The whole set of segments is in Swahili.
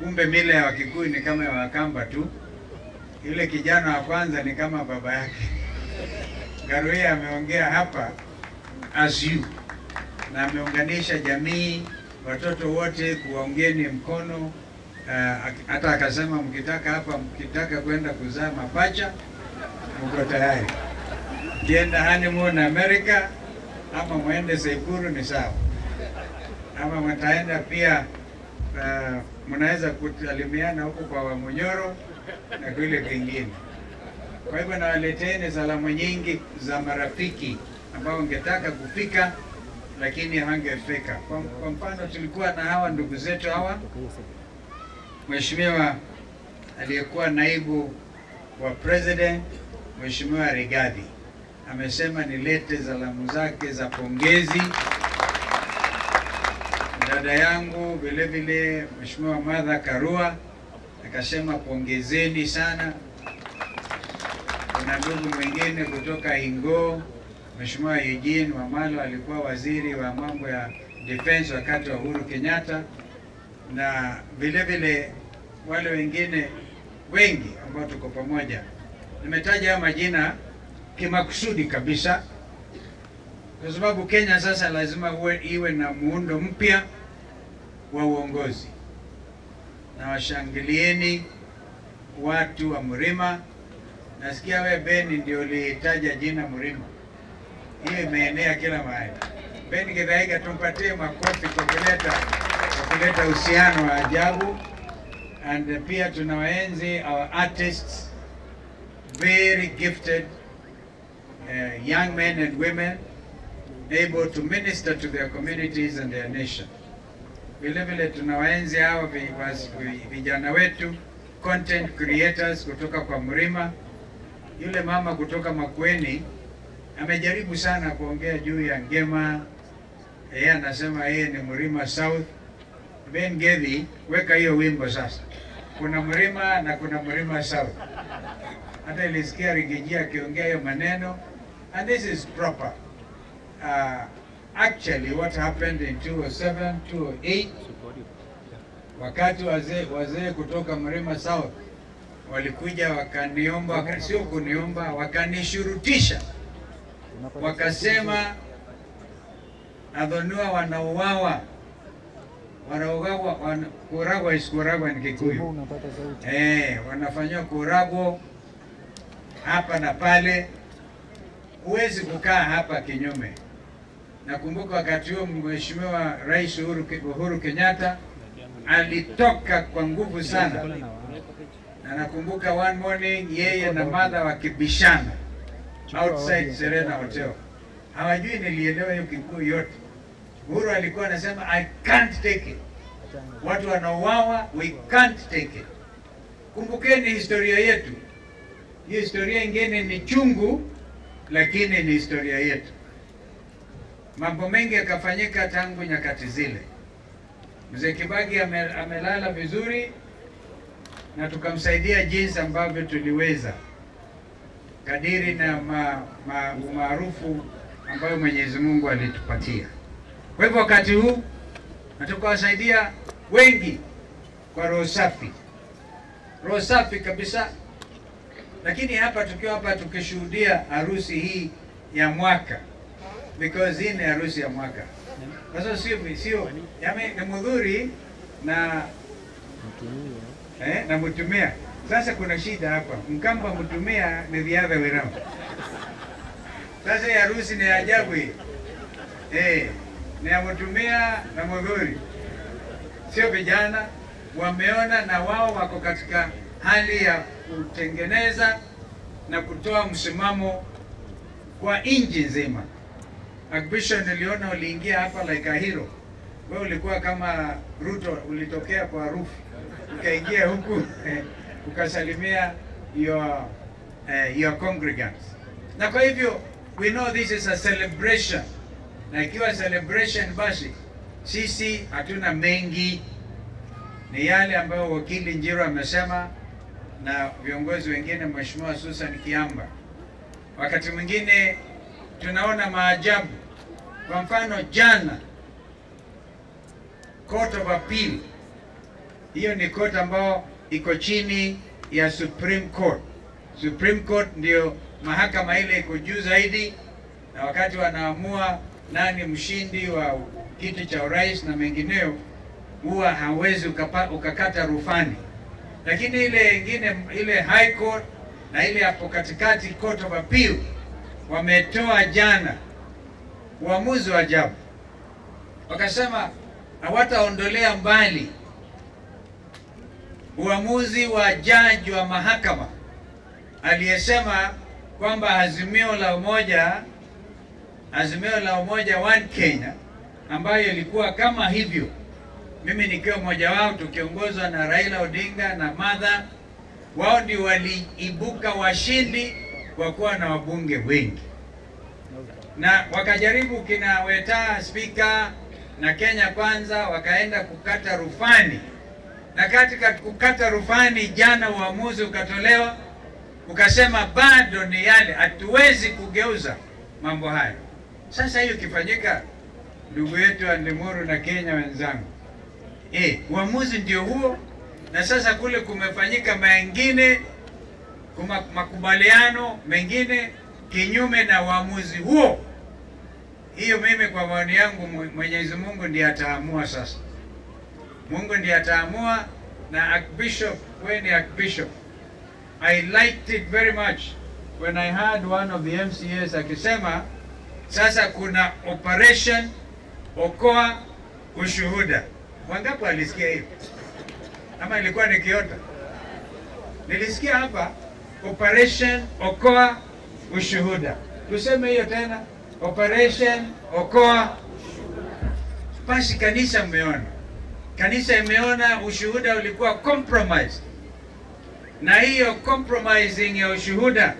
Kumbe mila ya Wakikuyu ni kama ya Wakamba tu. Yule kijana wa kwanza ni kama baba yake. Garuya ameongea hapa as you, na ameunganisha jamii, watoto wote kuwaungeni mkono. Hata akasema mkitaka hapa, mkitaka kwenda kuzaa mapacha, mko tayari. Kienda honeymoon America ama muende Saikuru ni sawa, ama mtaenda pia mnaweza kutalimiana huko kwa Wamunyoro na kule kwingine. Kwa hivyo nawaleteni salamu nyingi za marafiki ambao ungetaka kufika lakini hangefika. Kwa mfano tulikuwa na hawa ndugu zetu hawa. Mheshimiwa aliyekuwa naibu wa president, Mheshimiwa Rigathi, amesema nilete salamu zake za pongezi. Dada yangu vile vile Mheshimiwa Martha Karua akasema pongezeni sana. Kuna ndugu mwingine kutoka Ingo, Mheshimiwa Eugene Wamalwa alikuwa waziri wa mambo ya defense wakati wa Uhuru Kenyatta, na vile vile wale wengine wengi ambao tuko pamoja. Nimetaja haya majina kimakusudi kabisa kwa sababu Kenya sasa lazima iwe na muundo mpya wa uongozi. Na washangilieni watu wa Mrima. Nasikia wewe Beni ndio ulitaja jina Mrima. Hiyo imeenea kila mahali. Beni Githaiga, tumpatie makofi kwa kuleta uhusiano wa ajabu. And pia tunawaenzi our artists, very gifted young men and women able to minister to their communities and their nation. Vile vile tunawaenzi hao vijana wetu, content creators kutoka kwa Mrima. Yule mama kutoka Makueni amejaribu sana kuongea juu ya Ngema. Yeye anasema yeye ni Mrima South. Ben Gethi, weka hiyo wimbo sasa. Kuna Mrima na kuna Mrima South. Hata ilisikia Rigijia akiongea hiyo maneno. And this is proper. Actually what happened in 2007, 2008, wakati wazee kutoka Mrima South walikuja wakaniomba, sio kuniomba, wakanishurutisha. Wakasema Adhonua wanauawa. Kuragwa iskuragwa ni Kikuyu. Wanafanywa kuragwa hapa na pale. Huwezi kukaa hapa kinyume. Nakumbuka wakati huo Mheshimiwa Rais Uhuru Kenyatta alitoka kwa nguvu sana. Na nakumbuka one morning yeye na Martha wakibishana outside Serena Hotel. Hawajui nilielewa hiyo Kikuyu yote. Uhuru alikuwa anasema I can't take it. Watu wanauawa, we can't take it. Kumbukeni historia yetu. Hii historia ingine ni chungu, lakini ni historia yetu. Mambo mengi yakafanyika tangu nyakati zile. Mzee Kibaki amelala vizuri na tukamsaidia jinsi ambavyo tuliweza, kadiri na umaarufu ambayo Mwenyezi Mungu alitupatia. Kwa hivyo wakati huu tukawasaidia wengi kwa roho safi kabisa. Lakini hapa tukiwa hapa tukishuhudia harusi hii ya mwaka, because hii ni harusi ya mwaka. Sasa sio ni Mudhuri na Mutumia. Sasa kuna shida hapa. Mkamba Mutumia ni the other way round. Sasa hii harusi ni ajabu hii. Ni ya Mutumia na Mudhuri. Sio vijana wameona na wao wako katika hali ya kutengeneza na kutoa msimamo kwa nchi nzima. Archbishop niliona uliingia hapa like a hero. Wewe ulikuwa kama Ruto, ulitokea kwa roof. Ukaingia huku ukasalimia your congregants. Na kwa hivyo we know this is a celebration. Na ikiwa celebration basi sisi hatuna mengi, ni yale ambayo wakili Njiro amesema na viongozi wengine, Mheshimiwa Susan Kiamba. Wakati mwingine tunaona maajabu. Kwa mfano jana Court of Appeal Hiyo ni court ambao iko chini ya Supreme Court. Supreme Court ndio mahakama ile iko juu zaidi, na wakati wanaamua nani mshindi wa kiti cha urais na mengineo, huwa hawezi ukakata rufani. Lakini ile ingine, ile High Court na ile hapo katikati Court of Appeal, wametoa jana uamuzi wa ajabu. Wakasema hawataondolea mbali uamuzi wa jaji wa mahakama aliyesema kwamba azimio la umoja One Kenya, ambayo ilikuwa kama hivyo, mimi nikiwa mmoja wao, tukiongozwa na Raila Odinga na Martha, wao ndio waliibuka washindi kwa kuwa na wabunge wengi, na wakajaribu kina Weta Speaker na Kenya Kwanza wakaenda kukata rufani, na katika kukata rufani jana uamuzi ukatolewa ukasema bado ni yale, hatuwezi kugeuza mambo hayo. Sasa hiyo kifanyika, ndugu yetu Andimuru na Kenya wenzangu, uamuzi ndio huo, na sasa kule kumefanyika mengine, makubaliano mengine kinyume na uamuzi huo. Hiyo mimi kwa maoni yangu, Mwenyezi Mungu ndiye ataamua sasa. Mungu ndiye ataamua. Na Archbishop, when Archbishop, I liked it very much when I heard one of the MCAs akisema sasa kuna operation okoa ushuhuda. Wangapi alisikia hiyo? Ama ilikuwa ni kiota? Nilisikia hapa operation okoa ushuhuda. Tuseme hiyo tena, operation okoa. Basi kanisa mmeona. Kanisa imeona ushuhuda ulikuwa compromised. Na hiyo compromising ya ushuhuda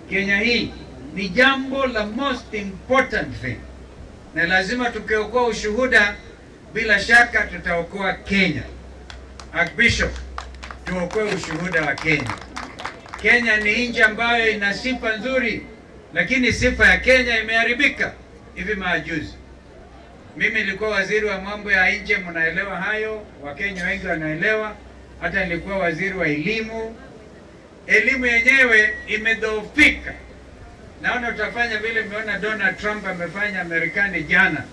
Kenya hii ni jambo la most important thing. Na lazima tukiokoa ushuhuda, bila shaka tutaokoa Kenya. Archbishop, tuokoe ushuhuda wa Kenya. Kenya ni nchi ambayo ina sifa nzuri, lakini sifa ya Kenya imeharibika hivi majuzi. Mimi nilikuwa waziri wa mambo ya nje, mnaelewa hayo, Wakenya wengi wanaelewa. Hata nilikuwa waziri wa elimu. Elimu yenyewe imedhoofika. Naona tutafanya vile mmeona Donald Trump amefanya Marekani jana.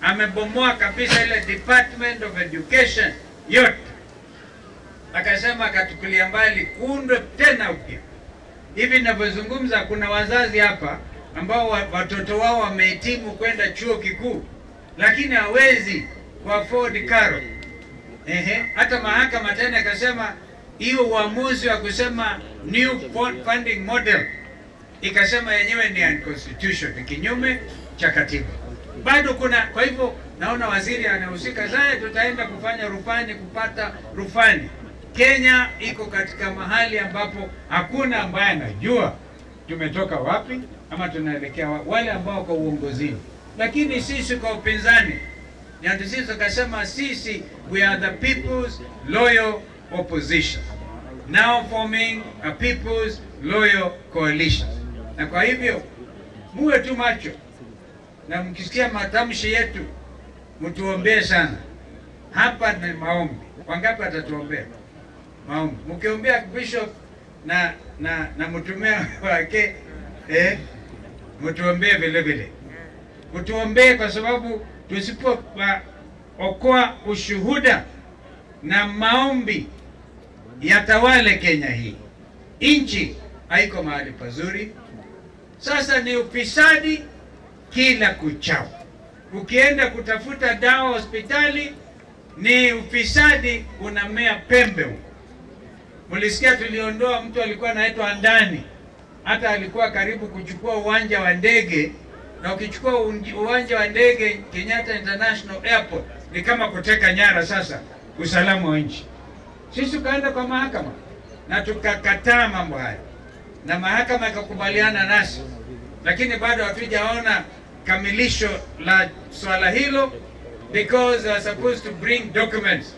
Amebomoa kabisa ile Department of Education yote. Akasema akatukulia mbali, kuundwe tena upya. Hivi ninavyozungumza kuna wazazi hapa ambao watoto wao wamehitimu kwenda chuo kikuu, lakini hawezi kuafford karo. Hata mahakama tena ikasema hiyo uamuzi wa kusema new funding model, ikasema yenyewe ni unconstitutional, kinyume cha katiba. Bado kuna, kwa hivyo naona waziri anahusika sana, tutaenda kufanya rufani, kupata rufani. Kenya iko katika mahali ambapo hakuna ambaye anajua tumetoka wapi ama tunaelekea wale ambao kwa uongozini. Lakini sisi kwa upinzani, ndio sisi tukasema sisi we are the people's loyal opposition, now forming a people's loyal coalition. Na kwa hivyo muwe tu macho, na mkisikia matamshi yetu mtuombee sana. Hapa ni maombi. Wangapi atatuombea? Maombi. Mkiombea Bishop na mtumea wake, mtuombee vile vile. Mtuombee kwa sababu tusipookoa ushuhuda na maombi yatawale Kenya hii, nchi haiko mahali pazuri. Sasa ni ufisadi kila kuchao. Ukienda kutafuta dawa hospitali ni ufisadi unamea pembe huko. Mulisikia tuliondoa mtu alikuwa anaitwa Andani, hata alikuwa karibu kuchukua uwanja wa ndege, na ukichukua uwanja wa ndege Kenyatta International Airport ni kama kuteka nyara sasa usalama wa nchi. Sisi tukaenda kwa mahakama na tukakataa mambo haya, na mahakama ikakubaliana nasi, lakini bado hatujaona kamilisho la swala hilo, because they are supposed to bring documents.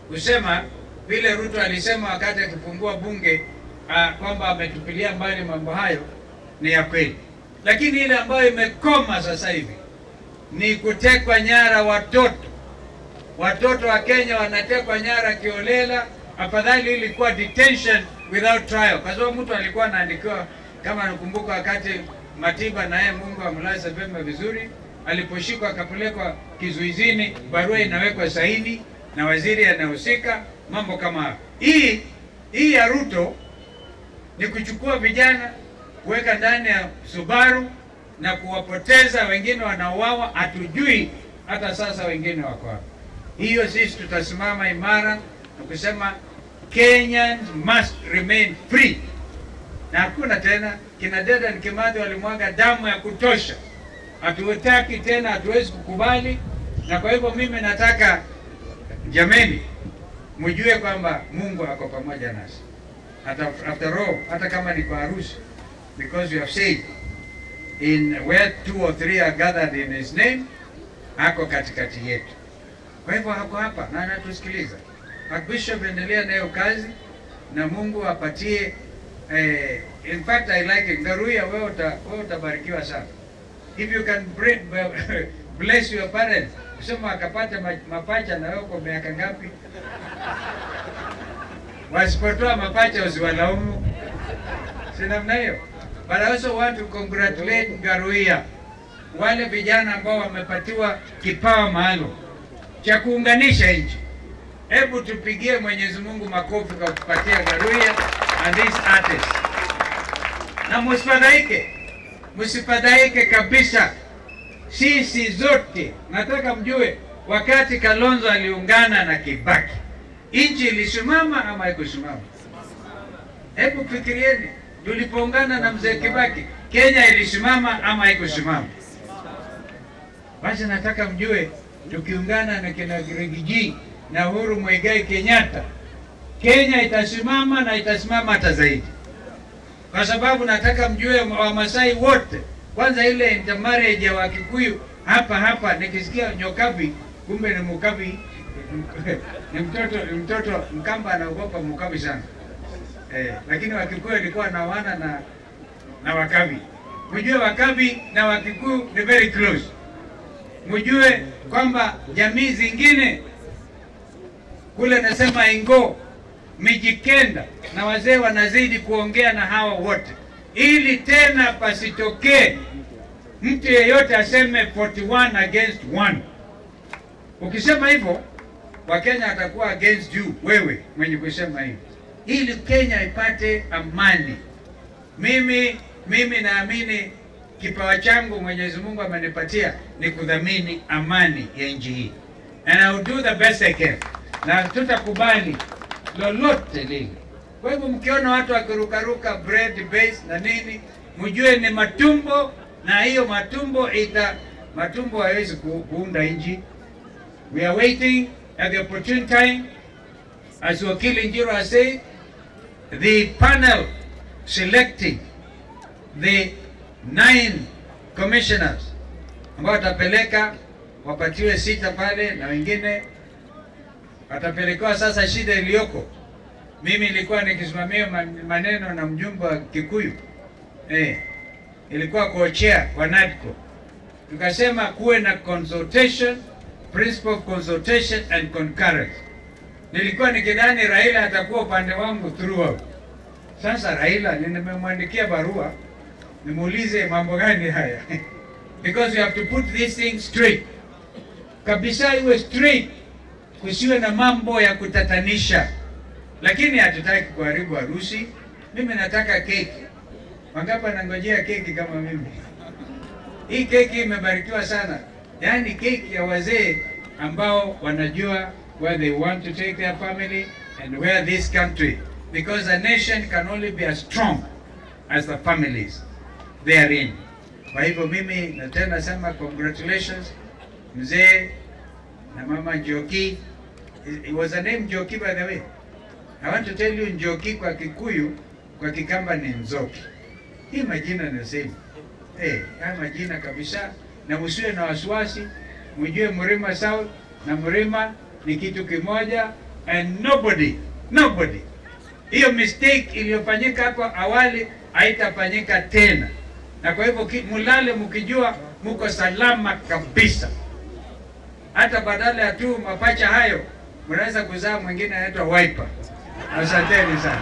Kusema vile Ruto alisema wakati akifungua bunge kwamba ametupilia mbali mambo hayo ni ya kweli, lakini ile ambayo imekoma sasa hivi ni kutekwa nyara watoto watoto wa Kenya wanatekwa nyara kiolela. Afadhali ilikuwa detention without trial, kwa sababu mtu alikuwa anaandikiwa, kama nakumbuka wakati Matiba na yeye Mungu amlaze pema vizuri, aliposhikwa akapelekwa kizuizini, barua inawekwa saini na waziri anahusika, mambo kama hayo. Hii ya Ruto ni kuchukua vijana kuweka ndani ya Subaru na kuwapoteza, wengine wanauawa, hatujui hata sasa wengine wako wapi. Hiyo sisi tutasimama imara na kusema Kenyans must remain free. Na hakuna tena kina Dedan Kimathi walimwaga damu ya kutosha. Hatuwataki tena, hatuwezi kukubali. Na kwa hivyo mimi nataka jameni mjue kwamba Mungu ako pamoja nasi. After all, hata kama ni kwa harusi, because you have said in where 2 or 3 are gathered in his name, ako katikati yetu. Kwa hivyo hako hapa na anatusikiliza. Archbishop, endelea nayo kazi na Mungu apatie. In fact, I like it. Ngaruya, wewe utabarikiwa sana. If you can bless your parents, kusema akapata mapacha na wewe kwa miaka ngapi? Wasipotoa mapacha usiwalaumu. Si namna hiyo. But I also want to congratulate Ngaruya, wale vijana ambao wamepatiwa kipawa maalum cha kuunganisha nchi. Hebu tupigie Mwenyezi Mungu makofi kwa kupatia Ngaruya and these artists. Na msifadhaike kabisa. Sisi zote nataka mjue, wakati Kalonzo aliungana na Kibaki, nchi ilisimama ama haikusimama? Hebu fikirieni, tulipoungana na mzee Kibaki, Kenya ilisimama ama haikusimama? Basi nataka mjue, tukiungana na kina Rigiji na Uhuru Muigai Kenyatta, Kenya itasimama na itasimama hata zaidi. Kwa sababu nataka mjue Wamasai wote, kwanza ile intermarriage ya Wakikuyu hapa nikisikia Nyokabi, kumbe ni Mukabi. Ni mtoto Mkamba anaogopa Mukabi sana. Lakini Wakikuyu walikuwa na wana na Wakabi. Mjue Wakabi na Wakikuyu ni very close. Mjue kwamba jamii zingine kule nasema Ingo, Mijikenda na wazee wanazidi kuongea na hawa wote, ili tena pasitokee mtu yeyote aseme 41 against 1. Ukisema hivyo, Wakenya atakuwa against you, wewe mwenye kusema hivyo, ili Kenya ipate amani. Mimi naamini kipawa changu Mwenyezi Mungu amenipatia ni kudhamini amani ya nchi hii, and I will do the best I can, na tutakubali lolote lile. Kwa hivyo mkiona watu wakirukaruka bread base na nini, mjue ni matumbo, na hiyo matumbo haiwezi kuunda nchi. We are waiting at the opportune time, as Wakili Njiro has said, the panel selecting the 9 commissioners ambao watapeleka, wapatiwe 6 pale na wengine watapelekewa. Sasa shida iliyoko, mimi nilikuwa nikisimamia maneno na mjumbe wa Kikuyu, ilikuwa co-chair wa NADCO, tukasema kuwe na consultation, principle of consultation and concurrence. Nilikuwa nikidhani Raila atakuwa upande wangu throughout. Sasa Raila nimemwandikia barua nimuulize mambo gani haya because you have to put these things straight kabisa, iwe straight, kusiwe na mambo ya kutatanisha. Lakini hatutaki kuharibu harusi. Mimi nataka keki. Wangapi wanangojea keki kama mimi? Hii keki imebarikiwa sana, yani keki ya wazee ambao wanajua where they want to take their family and where this country, because a nation can only be as strong as the families they are in. Kwa hivyo mimi na tena sema congratulations mzee na mama Njoki. It was a name Njoki, by the way. I want to tell you, Njoki kwa Kikuyu, kwa Kikamba ni Nzoki. Hii majina ni same. Haya majina kabisa, na msiwe na wasiwasi. Mjue Mrima South na Mrima ni kitu kimoja, and nobody. Hiyo mistake iliyofanyika hapo awali haitafanyika tena. Na kwa hivyo mulale mkijua muko salama kabisa. hata badala ya tu mapacha hayo mnaweza kuzaa mwingine anaitwa Wiper. Asanteni sana.